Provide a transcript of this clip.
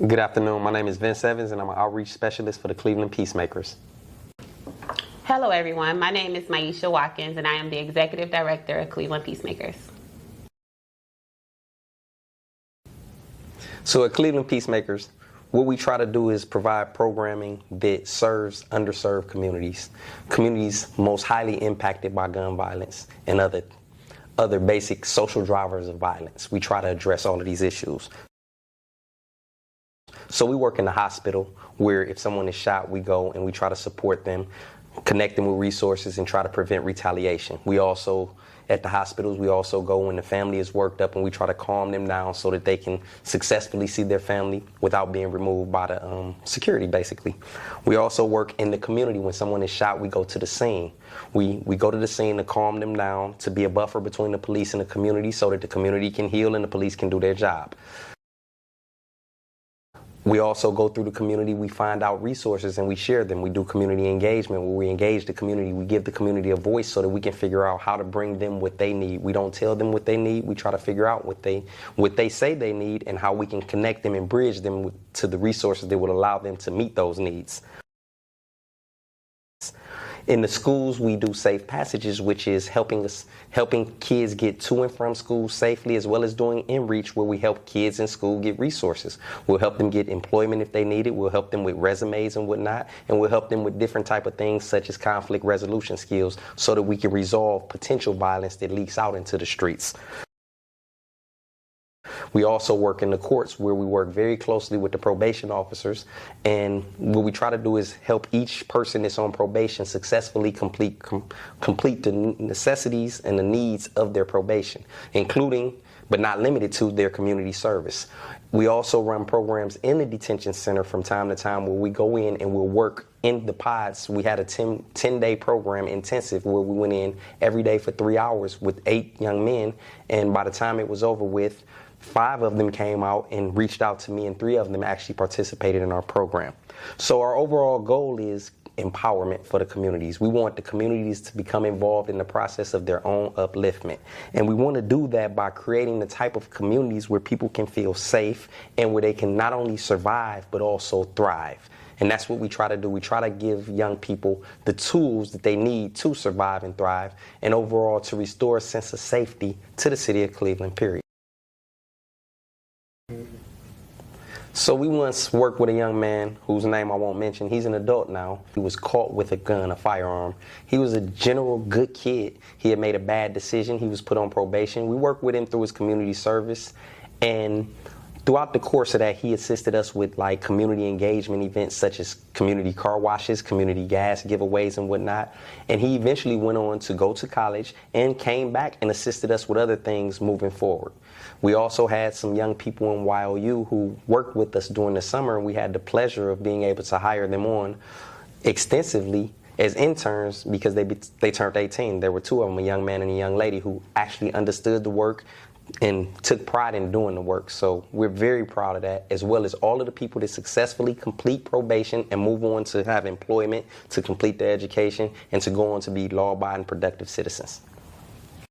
Good afternoon. My name is Vince Evans, and I'm an outreach specialist for the Cleveland Peacemakers. Hello, everyone. My name is Myesha Watkins, and I am the Executive Director of Cleveland Peacemakers. So at Cleveland Peacemakers, what we try to do is provide programming that serves underserved communities, communities most highly impacted by gun violence and other basic social drivers of violence. We try to address all of these issues. So we work in the hospital where if someone is shot, we go and we try to support them, connect them with resources, and try to prevent retaliation. We also, at the hospitals, we also go when the family is worked up and we try to calm them down so that they can successfully see their family without being removed by the security, basically. We also work in the community. When someone is shot, we go to the scene. We go to the scene to calm them down, to be a buffer between the police and the community so that the community can heal and the police can do their job. We also go through the community, we find out resources and we share them. We do community engagement where we engage the community. We give the community a voice so that we can figure out how to bring them what they need. We don't tell them what they need. We try to figure out what they say they need and how we can connect them and bridge them to the resources that would allow them to meet those needs. In the schools, we do safe passages, which is helping kids get to and from school safely, as well as doing inReach, where we help kids in school get resources. We'll help them get employment if they need it. We'll help them with resumes and whatnot, and we'll help them with different type of things such as conflict resolution skills so that we can resolve potential violence that leaks out into the streets. We also work in the courts where we work very closely with the probation officers, and what we try to do is help each person that's on probation successfully complete the necessities and the needs of their probation, including but not limited to their community service. We also run programs in the detention center from time to time where we go in and we'll work in the pods. We had a 10-day program intensive where we went in every day for 3 hours with 8 young men, and by the time it was over with, 5 of them came out and reached out to me, and 3 of them actually participated in our program. So our overall goal is empowerment for the communities. We want the communities to become involved in the process of their own upliftment. And we want to do that by creating the type of communities where people can feel safe and where they can not only survive, but also thrive. And that's what we try to do. We try to give young people the tools that they need to survive and thrive, and overall to restore a sense of safety to the city of Cleveland, period. So we once worked with a young man whose name I won't mention. He's an adult now. He was caught with a gun, a firearm. He was a general good kid. He had made a bad decision. He was put on probation. We worked with him through his community service, and throughout the course of that, he assisted us with like community engagement events such as community car washes, community gas giveaways and whatnot. And he eventually went on to go to college and came back and assisted us with other things moving forward. We also had some young people in YOU who worked with us during the summer, and we had the pleasure of being able to hire them on extensively as interns because they turned 18. There were 2 of them, a young man and a young lady, who actually understood the work and took pride in doing the work. So we're very proud of that, as well as all of the people that successfully complete probation and move on to have employment, to complete their education, and to go on to be law-abiding, productive citizens.